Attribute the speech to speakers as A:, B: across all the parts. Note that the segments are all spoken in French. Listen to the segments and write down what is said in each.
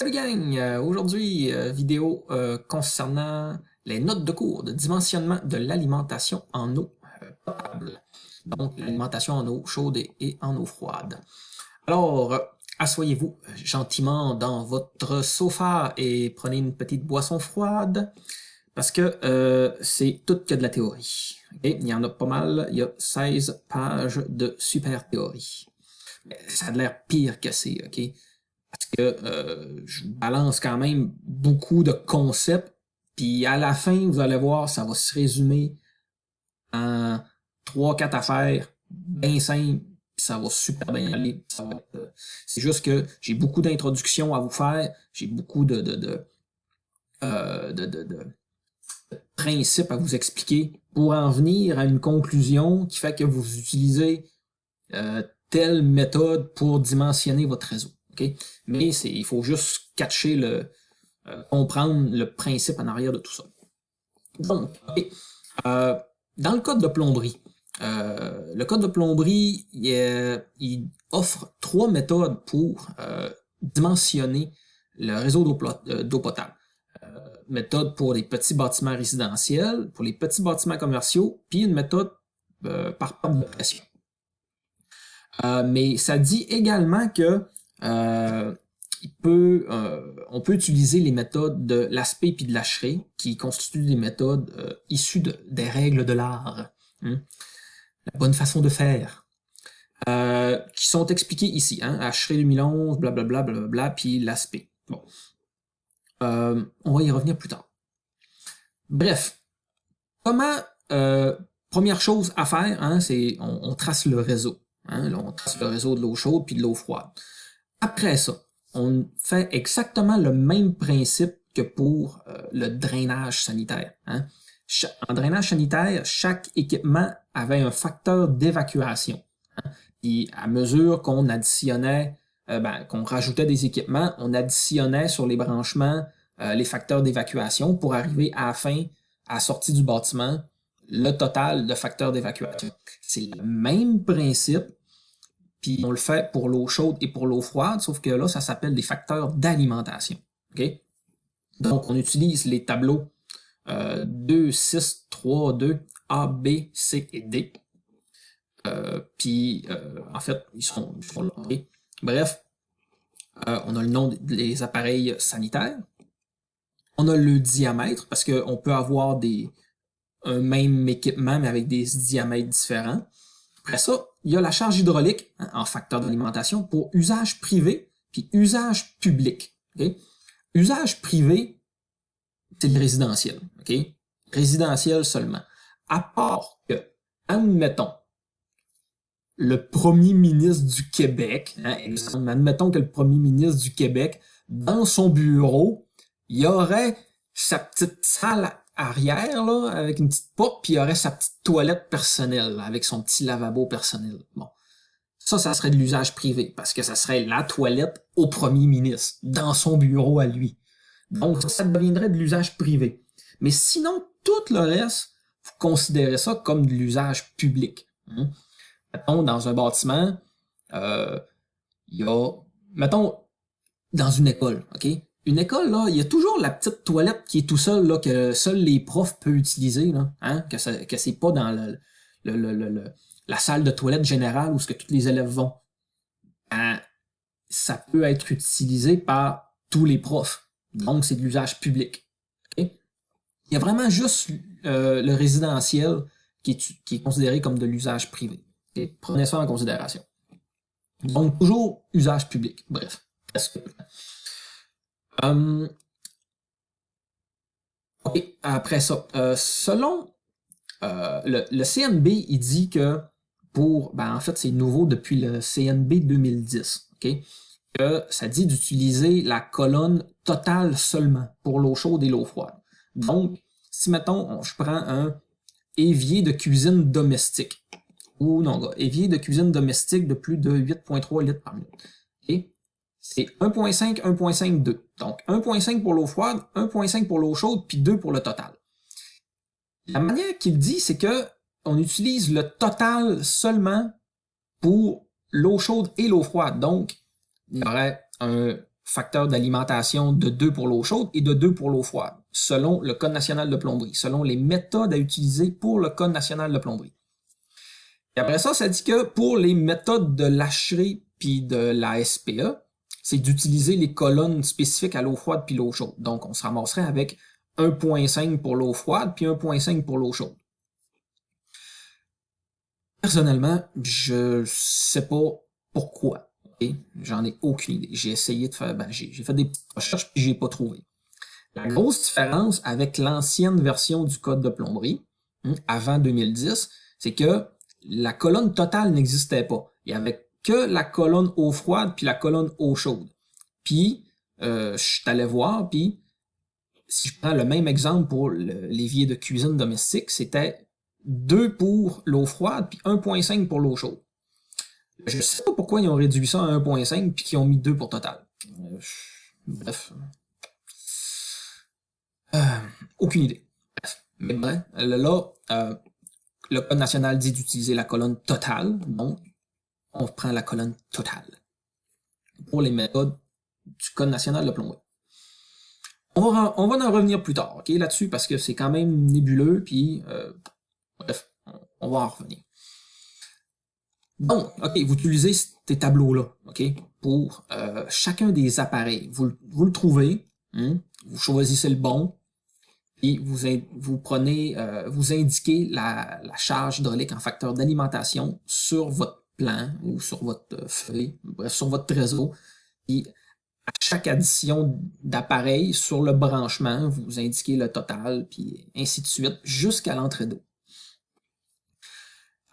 A: Salut gang! Aujourd'hui, vidéo concernant les notes de cours de dimensionnement de l'alimentation en eau potable. Donc, l'alimentation en eau chaude et en eau froide. Alors, asseyez-vous gentiment dans votre sofa et prenez une petite boisson froide parce que c'est tout que de la théorie. Okay? Il y en a pas mal, il y a 16 pages de super théorie. Mais ça a l'air pire que c'est, ok? Parce que je balance quand même beaucoup de concepts, puis à la fin, vous allez voir, ça va se résumer en 3-4 affaires, bien simples, puis ça va super bien aller. C'est juste que j'ai beaucoup d'introductions à vous faire, j'ai beaucoup de principes à vous expliquer pour en venir à une conclusion qui fait que vous utilisez telle méthode pour dimensionner votre réseau. Okay? Mais il faut juste catcher comprendre le principe en arrière de tout ça. Donc, okay. Dans le code de plomberie, le code de plomberie, il offre 3 méthodes pour dimensionner le réseau d'eau potable. Méthode pour les petits bâtiments résidentiels, pour les petits bâtiments commerciaux, puis une méthode par pompe de pression. Mais ça dit également que on peut utiliser les méthodes de l'aspect puis de l'Acheray, qui constituent des méthodes issues des règles de l'art. Hein? La bonne façon de faire. Qui sont expliquées ici. Hein? Acheray 2011, blablabla, blablabla, puis l'aspect. Bon. On va y revenir plus tard. Bref. Comment... première chose à faire, hein, c'est on trace le réseau. Hein? Là, on trace le réseau de l'eau chaude puis de l'eau froide. Après ça, on fait exactement le même principe que pour le drainage sanitaire. Hein? En drainage sanitaire, chaque équipement avait un facteur d'évacuation. Hein? Et à mesure qu'on additionnait, qu'on rajoutait des équipements, on additionnait sur les branchements les facteurs d'évacuation pour arriver à la fin, à la sortie du bâtiment, le total de facteurs d'évacuation. C'est le même principe, puis on le fait pour l'eau chaude et pour l'eau froide, sauf que là, ça s'appelle des facteurs d'alimentation. Okay? Donc, on utilise les tableaux 2, 6, 3, 2, A, B, C et D. Puis, en fait, ils sont là. Okay? Bref, on a le nom des appareils sanitaires. On a le diamètre, parce qu'on peut avoir un même équipement, mais avec des diamètres différents. Après ça, il y a la charge hydraulique hein, en facteur d'alimentation pour usage privé puis usage public. Okay? Usage privé, c'est le résidentiel. Okay? Résidentiel seulement. À part que, admettons, le premier ministre du Québec, hein, admettons que le premier ministre du Québec, dans son bureau, il y aurait sa petite salle arrière, là, avec une petite porte, puis il y aurait sa petite toilette personnelle, là, avec son petit lavabo personnel. Bon. Ça serait de l'usage privé, parce que ça serait la toilette au premier ministre, dans son bureau à lui. Donc, ça deviendrait de l'usage privé. Mais sinon, tout le reste, vous considérez ça comme de l'usage public. Hein? Mettons, dans un bâtiment, il y a... Mettons, dans une école, OK? Une école, là, il y a toujours la petite toilette qui est tout seul, là, que seuls les profs peuvent utiliser, là, hein? Que c'est pas dans la salle de toilette générale où ce que tous les élèves vont. Hein? Ça peut être utilisé par tous les profs. Donc, c'est de l'usage public. Okay? Il y a vraiment juste le résidentiel qui est considéré comme de l'usage privé. Okay? Prenez ça en considération. Donc, toujours usage public. Bref. OK, après ça, selon le CNB, il dit que en fait, c'est nouveau depuis le CNB 2010, OK? Que ça dit d'utiliser la colonne totale seulement pour l'eau chaude et l'eau froide. Donc, si mettons, je prends un évier de cuisine domestique, ou non, évier de cuisine domestique de plus de 8,3 litres par minute. Okay? C'est 1.5, 1.5, 2. Donc 1.5 pour l'eau froide, 1.5 pour l'eau chaude, puis 2 pour le total. La manière qu'il dit, c'est que on utilise le total seulement pour l'eau chaude et l'eau froide. Donc, il y aurait un facteur d'alimentation de 2 pour l'eau chaude et de 2 pour l'eau froide, selon le Code national de plomberie, selon les méthodes à utiliser pour le Code national de plomberie. Et après ça, ça dit que pour les méthodes de l'ASHRAE puis de la SPE, c'est d'utiliser les colonnes spécifiques à l'eau froide puis l'eau chaude. Donc, on se ramasserait avec 1.5 pour l'eau froide puis 1.5 pour l'eau chaude. Personnellement, je sais pas pourquoi. Okay? J'en ai aucune idée. J'ai essayé de faire, j'ai fait des petites recherches puis j'ai pas trouvé. La grosse différence avec l'ancienne version du code de plomberie, avant 2010, c'est que la colonne totale n'existait pas. Il y avait que la colonne eau froide puis la colonne eau chaude. Puis, je suis allé voir, puis si je prends le même exemple pour l'évier de cuisine domestique, c'était 2 pour l'eau froide puis 1.5 pour l'eau chaude. Je sais pas pourquoi ils ont réduit ça à 1.5 puis qu'ils ont mis 2 pour total. Bref. Aucune idée. Bref. Mais bref, là, le Code national dit d'utiliser la colonne totale, donc on prend la colonne totale pour les méthodes du Code national de plomberie. On va en revenir plus tard, ok, là-dessus, parce que c'est quand même nébuleux, puis bref, on va en revenir. Donc, ok, vous utilisez ces tableaux-là, ok, pour chacun des appareils. Vous le trouvez, vous choisissez le bon, puis vous prenez, vous indiquez la charge hydraulique en facteur d'alimentation sur votre plan ou sur votre feuille, bref, sur votre réseau. Puis à chaque addition d'appareil sur le branchement, vous indiquez le total, puis ainsi de suite, jusqu'à l'entrée d'eau.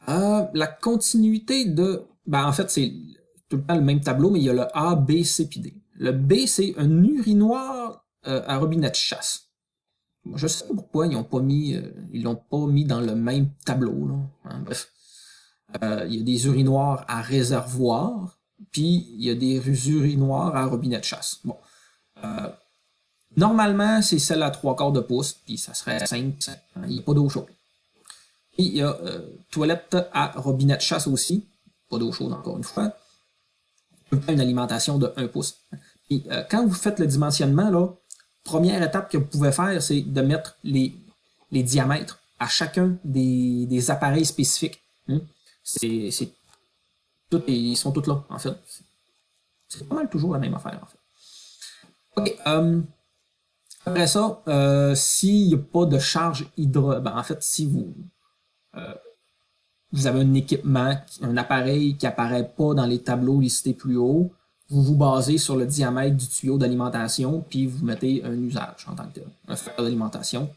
A: La continuité de... en fait, c'est tout le temps le même tableau, mais il y a le A, B, C, puis D. Le B, c'est un urinoir à robinet de chasse. Je sais pas pourquoi ils l'ont pas mis dans le même tableau. Là. Hein, bref. Il y a des urinoirs à réservoir, puis il y a des urinoirs à robinet de chasse. Bon. Normalement, c'est celle à 3/4 de pouce, puis ça serait 5, hein, il n'y a pas d'eau chaude. Puis il y a toilette à robinet de chasse aussi, pas d'eau chaude encore une fois. Une alimentation de 1 pouce. Puis quand vous faites le dimensionnement, là, première étape que vous pouvez faire, c'est de mettre les diamètres à chacun des appareils spécifiques. Ils sont tous là, en fait. C'est pas mal toujours la même affaire, en fait. OK. Après ça, s'il n'y a pas de charge hydraulique, en fait, si vous avez un équipement, un appareil qui n'apparaît pas dans les tableaux listés plus haut, vous vous basez sur le diamètre du tuyau d'alimentation, puis vous mettez un usage en tant que tel, un facteur d'alimentation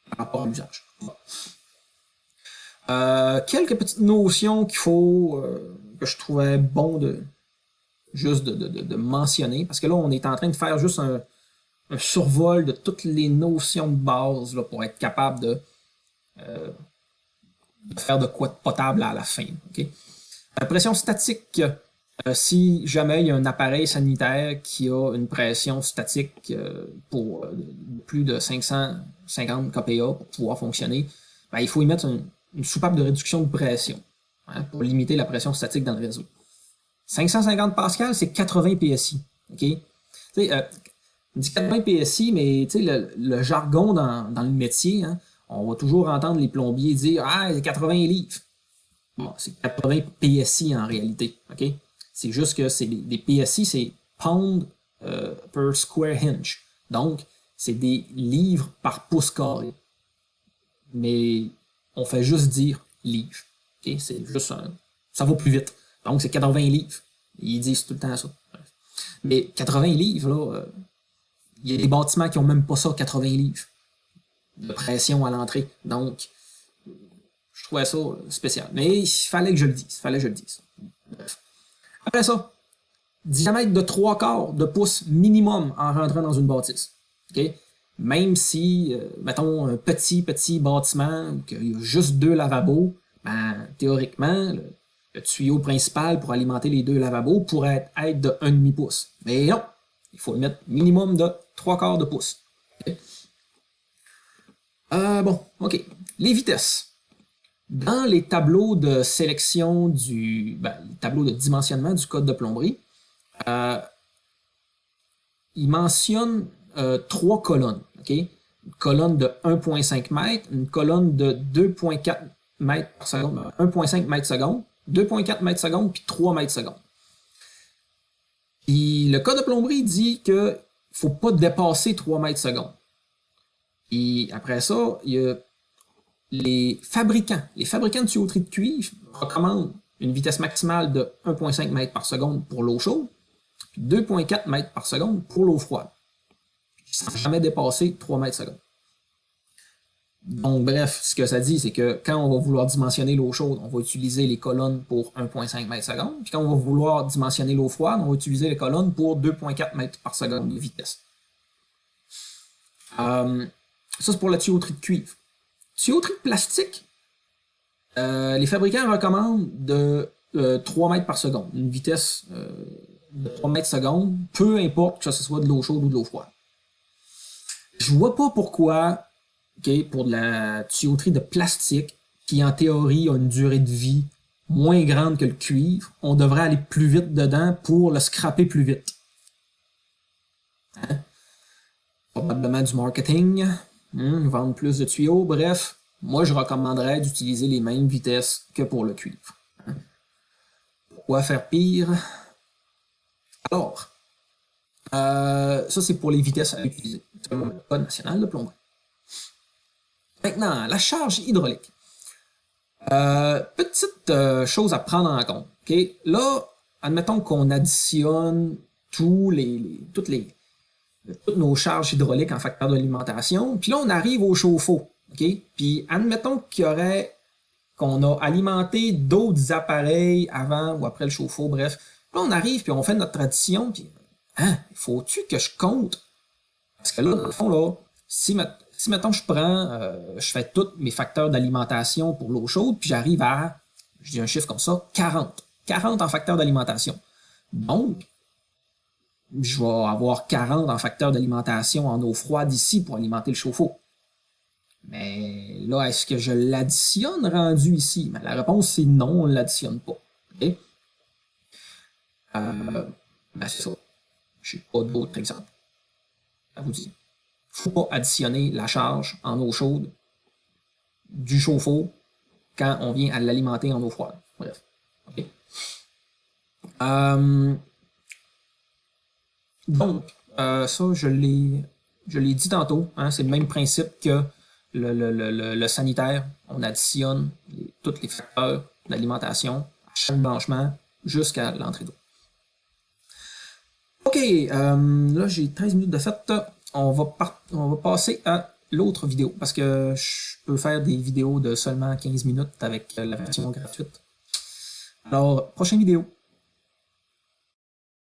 A: par rapport à l'usage. Bon. Quelques petites notions qu'il faut, que je trouvais bon de mentionner, parce que là, on est en train de faire juste un survol de toutes les notions de base là, pour être capable de faire de quoi de potable à la fin. Okay? Pression statique. Si jamais il y a un appareil sanitaire qui a une pression statique pour plus de 550 kPa pour pouvoir fonctionner, il faut y mettre une soupape de réduction de pression pour limiter la pression statique dans le réseau. 550 pascal, c'est 80 PSI. Okay? On dit 80 PSI, mais le jargon dans le métier, hein, on va toujours entendre les plombiers dire « Ah, c'est 80 livres ». Bon, c'est 80 PSI en réalité. Okay? C'est juste que c'est des PSI, c'est pound per square inch. Donc, c'est des livres par pouce carré. Mais on fait juste dire livres. Okay? C'est juste ça va plus vite. Donc, c'est 80 livres. Ils disent tout le temps ça. Mais 80 livres, là, il y a des bâtiments qui n'ont même pas ça, 80 livres de pression à l'entrée. Donc, je trouvais ça spécial. Mais il fallait que je le dise. Bref. Après ça, diamètre de 3/4 de pouce minimum en rentrant dans une bâtisse. Okay? Même si, mettons, un petit bâtiment où il y a juste 2 lavabos, théoriquement, le tuyau principal pour alimenter les 2 lavabos pourrait être de 1,5 pouce. Mais non, il faut le mettre minimum de 3/4 de pouce. Okay? OK. Les vitesses. Dans les tableaux de sélection les tableaux de dimensionnement du code de plomberie, il mentionne 3 colonnes. Okay? Une colonne de 1,5 mètres, une colonne de 2,4 mètres par seconde, 1,5 mètres seconde, 2,4 mètres seconde, puis 3 mètres seconde. Puis le code de plomberie dit qu'il ne faut pas dépasser 3 mètres seconde. Et après ça, il y a les fabricants. Les fabricants de tuyauterie de cuivre recommandent une vitesse maximale de 1,5 mètres par seconde pour l'eau chaude, puis 2,4 mètres par seconde pour l'eau froide. Sans jamais dépasser 3 mètres seconde. Donc, bref, ce que ça dit, c'est que quand on va vouloir dimensionner l'eau chaude, on va utiliser les colonnes pour 1,5 mètres seconde. Puis quand on va vouloir dimensionner l'eau froide, on va utiliser les colonnes pour 2,4 mètres par seconde de vitesse. Ça, c'est pour la tuyauterie de cuivre. Tuyauterie de plastique, les fabricants recommandent de 3 mètres par seconde, une vitesse de 3 mètres seconde, peu importe que ce soit de l'eau chaude ou de l'eau froide. Je vois pas pourquoi, okay, pour de la tuyauterie de plastique, qui en théorie a une durée de vie moins grande que le cuivre, on devrait aller plus vite dedans pour le scraper plus vite. Hein? Probablement du marketing, vendre plus de tuyaux, bref, moi je recommanderais d'utiliser les mêmes vitesses que pour le cuivre. Hein? Pourquoi faire pire? Alors, ça c'est pour les vitesses à utiliser. C'est le code national de plomberie. Maintenant, la charge hydraulique. Petite chose à prendre en compte. Okay? Là, admettons qu'on additionne toutes nos charges hydrauliques en facteur d'alimentation, puis là, on arrive au chauffe-eau. Okay? Puis admettons qu'on a alimenté d'autres appareils avant ou après le chauffe-eau, bref. Là, on arrive, puis on fait notre addition, puis faut-tu que je compte? Parce que là, dans le fond, là, si mettons je fais tous mes facteurs d'alimentation pour l'eau chaude, puis j'arrive à, je dis un chiffre comme ça, 40. 40 en facteurs d'alimentation. Donc, je vais avoir 40 en facteurs d'alimentation en eau froide ici pour alimenter le chauffe-eau. Mais là, est-ce que je l'additionne rendu ici? Mais la réponse, c'est non, on ne l'additionne pas. Okay? C'est ça. Je n'ai pas d'autres exemples à vous dire. Il ne faut pas additionner la charge en eau chaude du chauffe-eau quand on vient à l'alimenter en eau froide. Bref. Okay. Donc, ça, je l'ai dit tantôt, hein, c'est le même principe que le sanitaire. On additionne tous les facteurs d'alimentation à chaque branchement jusqu'à l'entrée d'eau. OK, là j'ai 13 minutes de fait. On va passer à l'autre vidéo parce que je peux faire des vidéos de seulement 15 minutes avec la version gratuite. Alors, prochaine vidéo.